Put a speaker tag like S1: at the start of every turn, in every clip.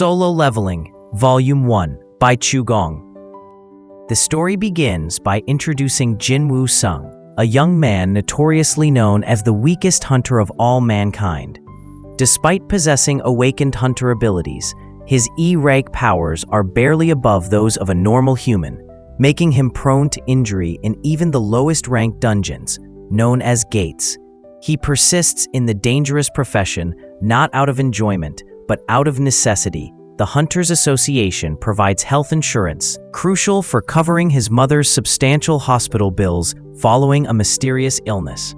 S1: Solo Leveling, Volume 1, by Chugong. The story begins by introducing Jinwoo Sung, a young man notoriously known as the weakest hunter of all mankind. Despite possessing awakened hunter abilities, his E-rank powers are barely above those of a normal human, making him prone to injury in even the lowest ranked dungeons, known as gates. He persists in the dangerous profession not out of enjoyment, but out of necessity. The Hunters Association provides health insurance, crucial for covering his mother's substantial hospital bills following a mysterious illness.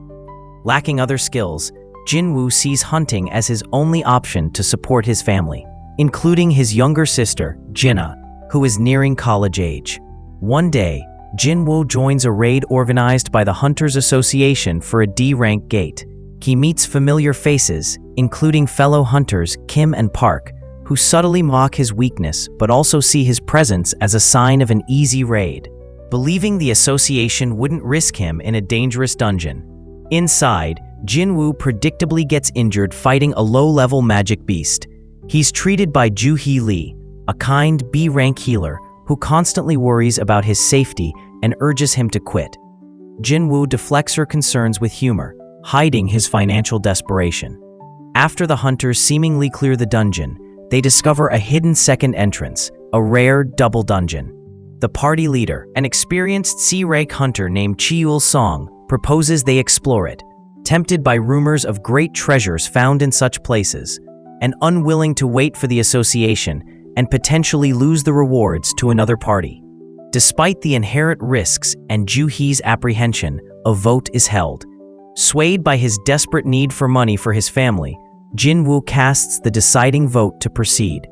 S1: Lacking other skills, Jinwoo sees hunting as his only option to support his family, including his younger sister, Jinna, who is nearing college age. One day, Jinwoo joins a raid organized by the Hunters Association for a D-rank gate. He meets familiar faces, including fellow hunters Kim and Park, who subtly mock his weakness but also see his presence as a sign of an easy raid, believing the association wouldn't risk him in a dangerous dungeon. Inside, Jinwoo predictably gets injured fighting a low-level magic beast. He's treated by Joo-hee Lee, a kind B-rank healer who constantly worries about his safety and urges him to quit. Jinwoo deflects her concerns with humor, hiding his financial desperation. After the hunters seemingly clear the dungeon, they discover a hidden second entrance, a rare double dungeon. The party leader, an experienced C-rank hunter named Jinwoo Sung, proposes they explore it, tempted by rumors of great treasures found in such places, and unwilling to wait for the association and potentially lose the rewards to another party. Despite the inherent risks and Joo-hee's apprehension, a vote is held. Swayed by his desperate need for money for his family, Jinwoo casts the deciding vote to proceed.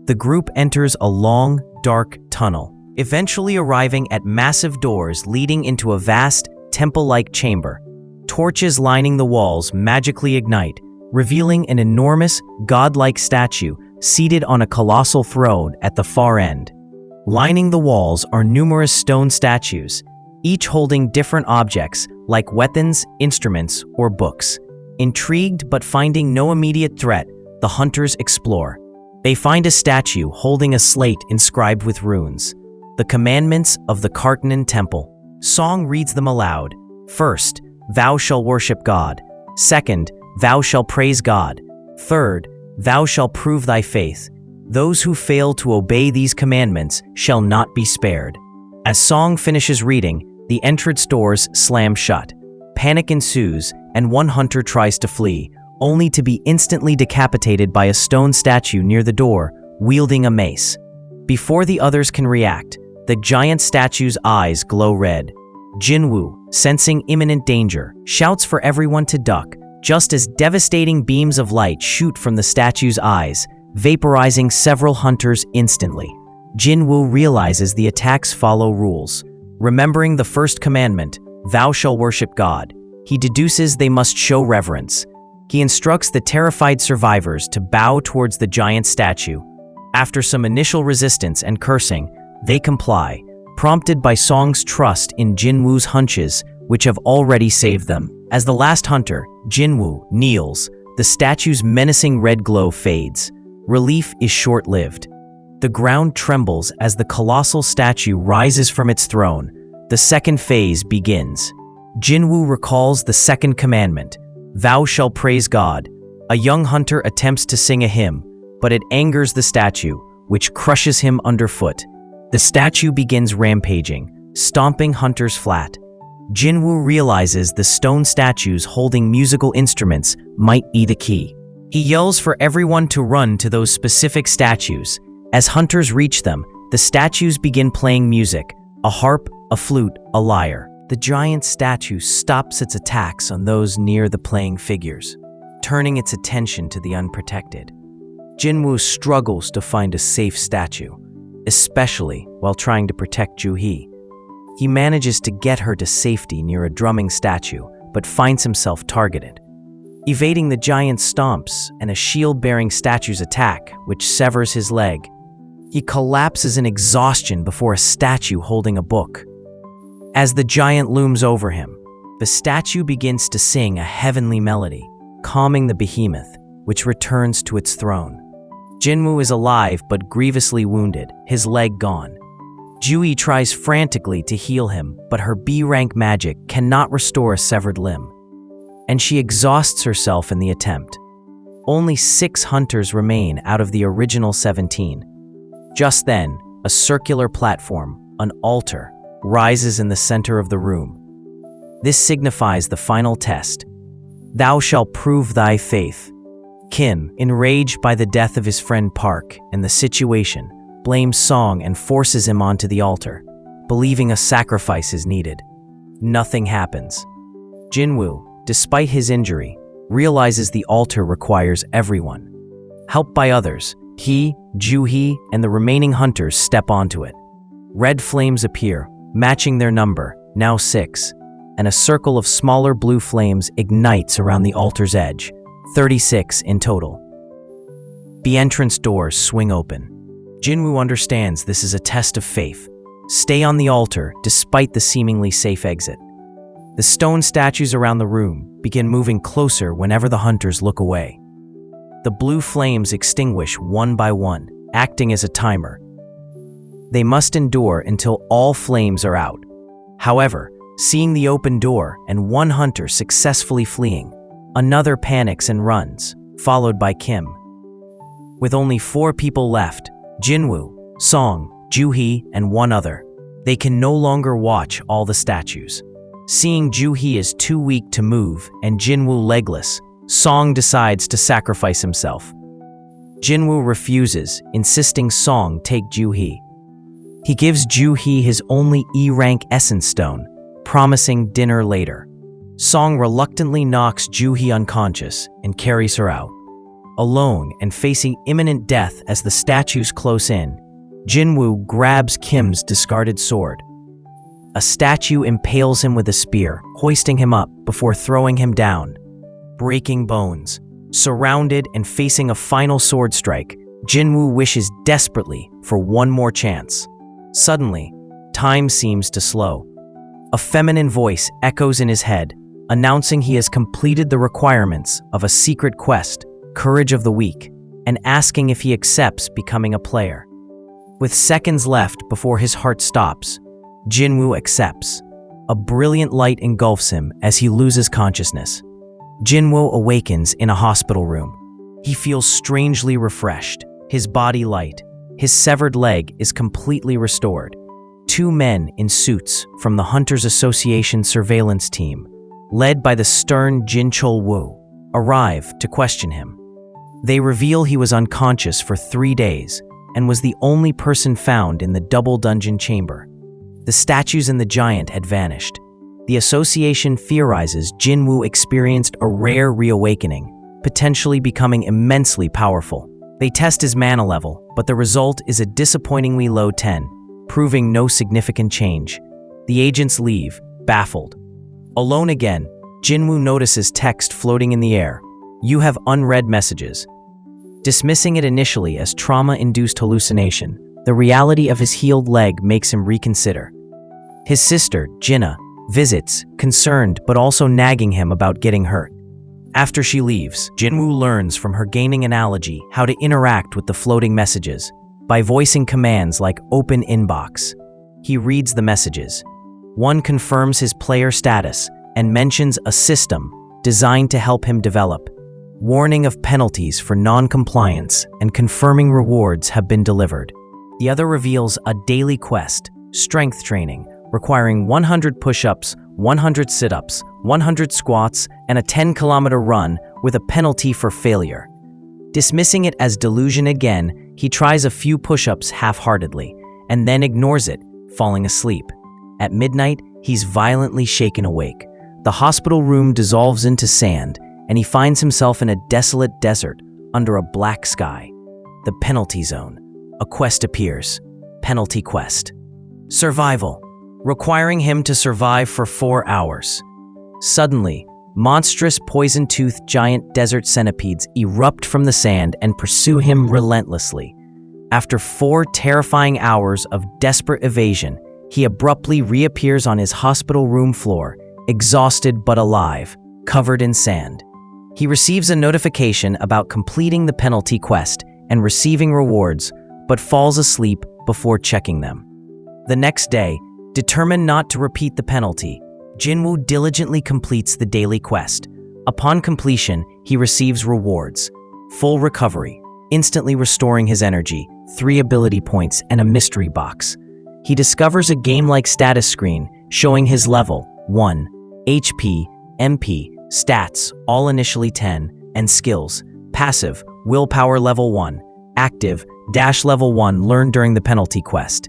S1: The group enters a long, dark tunnel, eventually arriving at massive doors leading into a vast, temple-like chamber. Torches lining the walls magically ignite, revealing an enormous, godlike statue seated on a colossal throne at the far end. Lining the walls are numerous stone statues, each holding different objects like weapons, instruments, or books. Intrigued but finding no immediate threat, the hunters explore. They find a statue holding a slate inscribed with runes, the commandments of the Cartenon Temple. Song reads them aloud. First, thou shalt worship God. Second, thou shalt praise God. Third, thou shalt prove thy faith. Those who fail to obey these commandments shall not be spared. As Song finishes reading, the entrance doors slam shut. Panic ensues, and one hunter tries to flee, only to be instantly decapitated by a stone statue near the door, wielding a mace. Before the others can react, the giant statue's eyes glow red. Jinwoo, sensing imminent danger, shouts for everyone to duck, just as devastating beams of light shoot from the statue's eyes, vaporizing several hunters instantly. Jinwoo realizes the attacks follow rules. Remembering the first commandment, thou shalt worship God, he deduces they must show reverence. He instructs the terrified survivors to bow towards the giant statue. After some initial resistance and cursing, they comply, prompted by Song's trust in Jinwoo's hunches, which have already saved them. As the last hunter, Jinwoo, kneels, the statue's menacing red glow fades. Relief is short-lived. The ground trembles as the colossal statue rises from its throne. The second phase begins. Jinwoo recalls the second commandment, thou shalt praise God. A young hunter attempts to sing a hymn, but it angers the statue, which crushes him underfoot. The statue begins rampaging, stomping hunters flat. Jinwoo realizes the stone statues holding musical instruments might be the key. He yells for everyone to run to those specific statues. As hunters reach them, the statues begin playing music, a harp, a flute, a lyre. The giant statue stops its attacks on those near the playing figures, turning its attention to the unprotected. Jinwoo struggles to find a safe statue, especially while trying to protect Joo-hee. He manages to get her to safety near a drumming statue, but finds himself targeted. Evading the giant stomps and a shield-bearing statue's attack, which severs his leg, he collapses in exhaustion before a statue holding a book. As the giant looms over him, the statue begins to sing a heavenly melody, calming the behemoth, which returns to its throne. Jinwoo is alive but grievously wounded, his leg gone. Ju-hee tries frantically to heal him, but her B-rank magic cannot restore a severed limb, and she exhausts herself in the attempt. Only 6 hunters remain out of the original 17. Just then, a circular platform, an altar, rises in the center of the room. This signifies the final test. Thou shalt prove thy faith. Kim, enraged by the death of his friend Park and the situation, blames Song and forces him onto the altar, believing a sacrifice is needed. Nothing happens. Jinwoo, despite his injury, realizes the altar requires everyone. Helped by others, he, Ju-hee, and the remaining hunters step onto it. Red flames appear, matching their number, now 6, and a circle of smaller blue flames ignites around the altar's edge, 36 in total. The entrance doors swing open. Jinwoo understands this is a test of faith. Stay on the altar despite the seemingly safe exit. The stone statues around the room begin moving closer whenever the hunters look away. The blue flames extinguish one by one, acting as a timer. They must endure until all flames are out. However, seeing the open door and one hunter successfully fleeing, another panics and runs, followed by Kim. With only 4 people left, Jinwoo, Song, Ju-hee, and one other, they can no longer watch all the statues. Seeing Ju-hee is too weak to move and Jinwoo legless, Song decides to sacrifice himself. Jinwoo refuses, insisting Song take Ju-hee. He gives Ju-hee his only E-rank essence stone, promising dinner later. Song reluctantly knocks Ju-hee unconscious and carries her out. Alone and facing imminent death as the statues close in, Jinwoo grabs Kim's discarded sword. A statue impales him with a spear, hoisting him up before throwing him down. Breaking bones. Surrounded and facing a final sword strike, Jinwoo wishes desperately for one more chance. Suddenly, time seems to slow. A feminine voice echoes in his head, announcing he has completed the requirements of a secret quest, Courage of the Weak, and asking if he accepts becoming a player. With seconds left before his heart stops, Jinwoo accepts. A brilliant light engulfs him as he loses consciousness. Jinwoo awakens in a hospital room. He feels strangely refreshed, his body light. His severed leg is completely restored. 2 men in suits from the Hunters Association surveillance team, led by the stern Jin Chol-woo, arrive to question him. They reveal he was unconscious for 3 days and was the only person found in the double dungeon chamber. The statues and the giant had vanished. The association theorizes Jinwoo experienced a rare reawakening, potentially becoming immensely powerful. They test his mana level, but the result is a disappointingly low 10, proving no significant change. The agents leave, baffled. Alone again, Jinwoo notices text floating in the air. You have unread messages. Dismissing it initially as trauma-induced hallucination, the reality of his healed leg makes him reconsider. His sister, Jinna, visits, concerned but also nagging him about getting hurt. After she leaves, Jinwoo learns from her gaming analogy how to interact with the floating messages by voicing commands like open inbox. He reads the messages. One confirms his player status and mentions a system designed to help him develop. Warning of penalties for non-compliance and confirming rewards have been delivered. The other reveals a daily quest, strength training, requiring 100 push-ups, 100 sit-ups, 100 squats, and a 10-kilometer run with a penalty for failure. Dismissing it as delusion again, he tries a few push-ups half-heartedly, and then ignores it, falling asleep. At midnight, he's violently shaken awake. The hospital room dissolves into sand, and he finds himself in a desolate desert under a black sky. The penalty zone. A quest appears. Penalty quest. Survival. Requiring him to survive for 4 hours. Suddenly, monstrous poison-toothed giant desert centipedes erupt from the sand and pursue him relentlessly. After 4 terrifying hours of desperate evasion, he abruptly reappears on his hospital room floor, exhausted but alive, covered in sand. He receives a notification about completing the penalty quest and receiving rewards, but falls asleep before checking them. The next day, determined not to repeat the penalty, Jinwoo diligently completes the daily quest. Upon completion, he receives rewards: full recovery, instantly restoring his energy, 3 ability points, and a mystery box. He discovers a game-like status screen showing his level, 1, HP, MP, stats, all initially 10, and skills, passive, willpower level 1, active, dash level 1 learned during the penalty quest.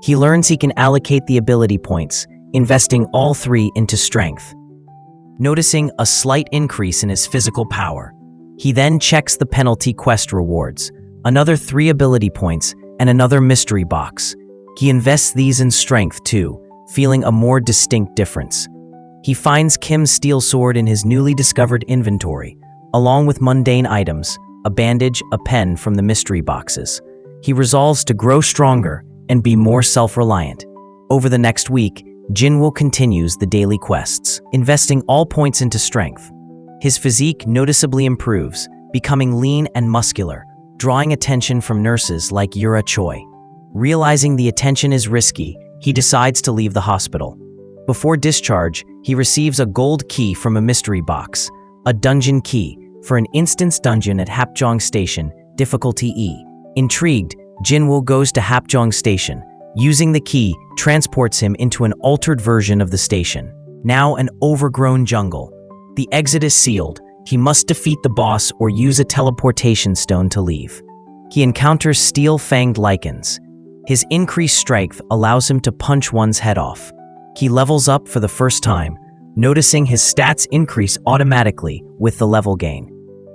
S1: He learns he can allocate the ability points, investing all 3 into strength. Noticing a slight increase in his physical power, he then checks the penalty quest rewards, another 3 ability points, and another mystery box. He invests these in strength too, feeling a more distinct difference. He finds Kim's steel sword in his newly discovered inventory, along with mundane items, a bandage, a pen from the mystery boxes. He resolves to grow stronger and be more self-reliant. Over the next week, Jinwoo continues the daily quests, investing all points into strength. His physique noticeably improves, becoming lean and muscular, drawing attention from nurses like Yura Choi. Realizing the attention is risky, he decides to leave the hospital. Before discharge, he receives a gold key from a mystery box, a dungeon key, for an instance dungeon at Hapjeong Station, difficulty E. Intrigued, Jinwoo goes to Hapjeong Station. Using the key, transports him into an altered version of the station, now an overgrown jungle. The exit is sealed. He must defeat the boss or use a teleportation stone to leave. He encounters steel-fanged lichens. His increased strength allows him to punch one's head off. He levels up for the first time, noticing his stats increase automatically with the level gain.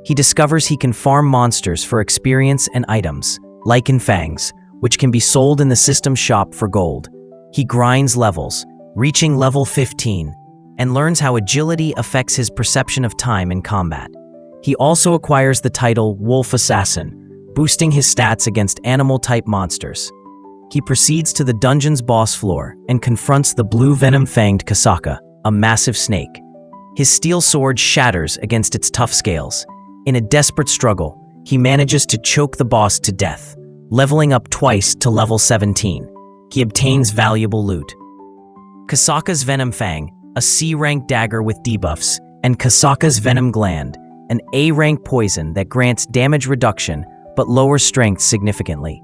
S1: He discovers he can farm monsters for experience and items, lichen fangs, which can be sold in the system shop for gold. He grinds levels, reaching level 15, and learns how agility affects his perception of time in combat. He also acquires the title Wolf Assassin, boosting his stats against animal-type monsters. He proceeds to the dungeon's boss floor and confronts the blue venom-fanged Kasaka, a massive snake. His steel sword shatters against its tough scales. In a desperate struggle, he manages to choke the boss to death, leveling up twice to level 17. He obtains valuable loot. Kasaka's Venom Fang, a C-rank dagger with debuffs, and Kasaka's Venom Gland, an A-rank poison that grants damage reduction but lowers strength significantly.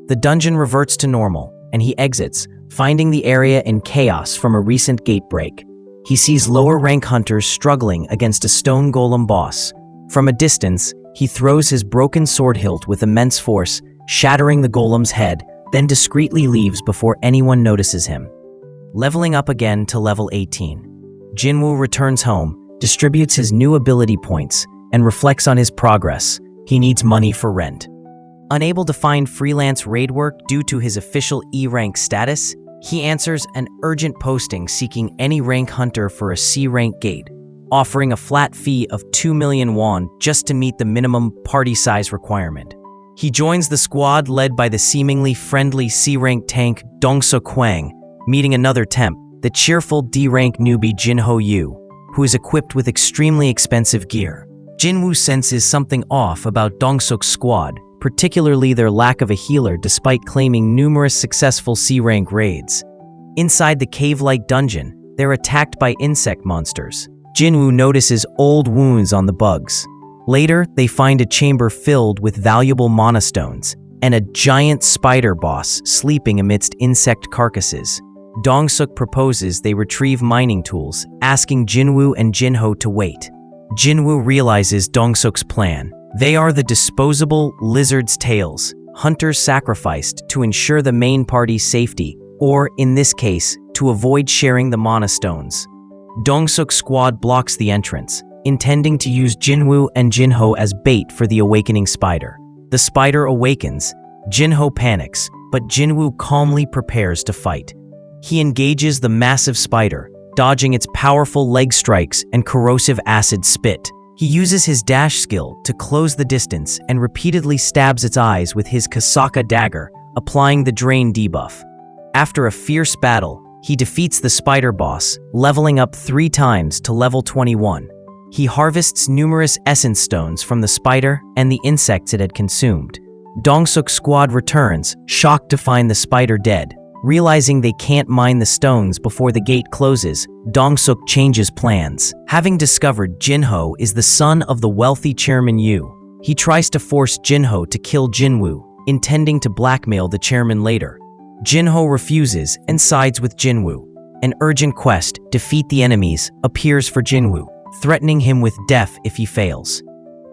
S1: The dungeon reverts to normal, and he exits, finding the area in chaos from a recent gate break. He sees lower-rank hunters struggling against a stone golem boss. From a distance, he throws his broken sword hilt with immense force, shattering the golem's head, then discreetly leaves before anyone notices him. Leveling up again to level 18. Jinwoo returns home, distributes his new ability points, and reflects on his progress. He needs money for rent. Unable to find freelance raid work due to his official E-rank status, he answers an urgent posting seeking any rank hunter for a C-rank gate, offering a flat fee of 2 million won just to meet the minimum party size requirement. He joins the squad led by the seemingly friendly C-rank tank Dong-suk Hwang, meeting another temp, the cheerful D-rank newbie Jinho Yu, who is equipped with extremely expensive gear. Jinwoo senses something off about Dong-suk's squad, particularly their lack of a healer despite claiming numerous successful C-rank raids. Inside the cave-like dungeon, they're attacked by insect monsters. Jinwoo notices old wounds on the bugs. Later, they find a chamber filled with valuable mana stones and a giant spider boss sleeping amidst insect carcasses. Dong-suk proposes they retrieve mining tools, asking Jinwoo and Jinho to wait. Jinwoo realizes Dong-suk's plan. They are the disposable lizard's tails, hunters sacrificed to ensure the main party's safety, or, in this case, to avoid sharing the mana stones. Dong-suk's squad blocks the entrance, intending to use Jinwoo and Jinho as bait for the awakening spider. The spider awakens. Jinho panics, but Jinwoo calmly prepares to fight. He engages the massive spider, dodging its powerful leg strikes and corrosive acid spit. He uses his dash skill to close the distance and repeatedly stabs its eyes with his Kasaka dagger, applying the drain debuff. After a fierce battle, he defeats the spider boss, leveling up 3 times to level 21. He harvests numerous essence stones from the spider and the insects it had consumed. Dong-suk's squad returns, shocked to find the spider dead. Realizing they can't mine the stones before the gate closes, Dong-suk changes plans. Having discovered Jinho is the son of the wealthy Chairman Yu, he tries to force Jinho to kill Jinwoo, intending to blackmail the chairman later. Jinho refuses and sides with Jinwoo. An urgent quest, defeat the enemies, appears for Jinwoo, threatening him with death if he fails.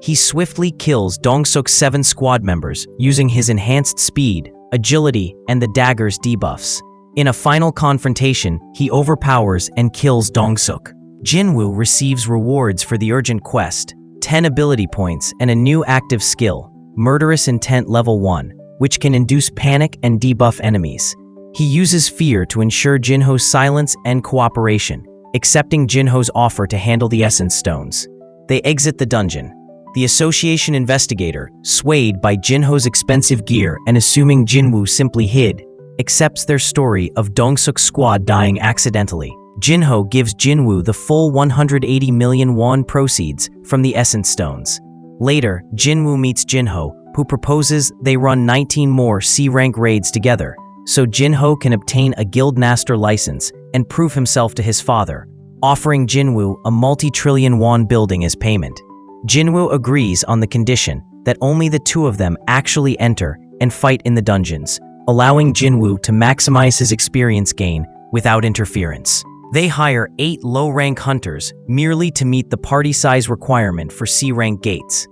S1: He swiftly kills Dong-suk's 7 squad members using his enhanced speed, agility, and the dagger's debuffs. In a final confrontation, he overpowers and kills Dong-suk. Jinwoo receives rewards for the urgent quest, 10 ability points and a new active skill, Murderous Intent Level 1, which can induce panic and debuff enemies. He uses fear to ensure Jinho's silence and cooperation, accepting Jinho's offer to handle the Essence Stones. They exit the dungeon. The Association investigator, swayed by Jinho's expensive gear and assuming Jinwoo simply hid, accepts their story of Dong-suk's squad dying accidentally. Jinho gives Jinwoo the full 180 million won proceeds from the Essence Stones. Later, Jinwoo meets Jinho, who proposes they run 19 more C-rank raids together, so Jinho can obtain a Guildmaster license and prove himself to his father, offering Jinwoo a multi-trillion won building as payment. Jinwoo agrees on the condition that only the two of them actually enter and fight in the dungeons, allowing Jinwoo to maximize his experience gain without interference. They hire 8 low-rank hunters merely to meet the party size requirement for C-rank gates,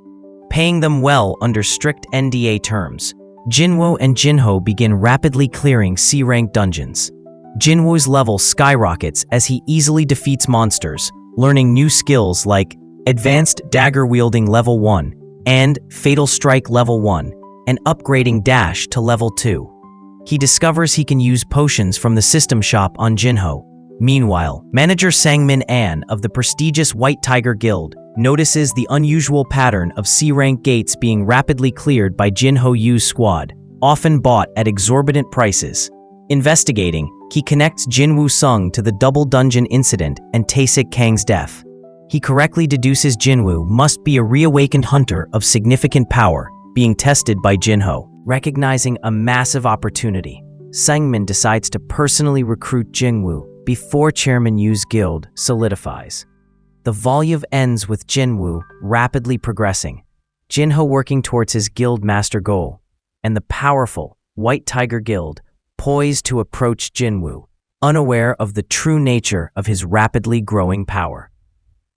S1: paying them well under strict NDA terms. Jinwoo and Jinho begin rapidly clearing C-rank dungeons. Jinwoo's level skyrockets as he easily defeats monsters, learning new skills like Advanced Dagger Wielding Level 1 and Fatal Strike Level 1, and upgrading Dash to Level 2. He discovers he can use potions from the system shop on Jinho. Meanwhile, manager Sangmin An of the prestigious White Tiger Guild notices the unusual pattern of C-rank gates being rapidly cleared by Jinho Yu's squad, often bought at exorbitant prices. Investigating, he connects Jinwoo Sung to the double dungeon incident and Taesik Kang's death. He correctly deduces Jinwoo must be a reawakened hunter of significant power, being tested by Jinho. Recognizing a massive opportunity, Sangmin decides to personally recruit Jinwoo before Chairman Yu's guild solidifies. The volume ends with Jinwoo rapidly progressing, Jinho working towards his guild master goal, and the powerful White Tiger Guild poised to approach Jinwoo, unaware of the true nature of his rapidly growing power.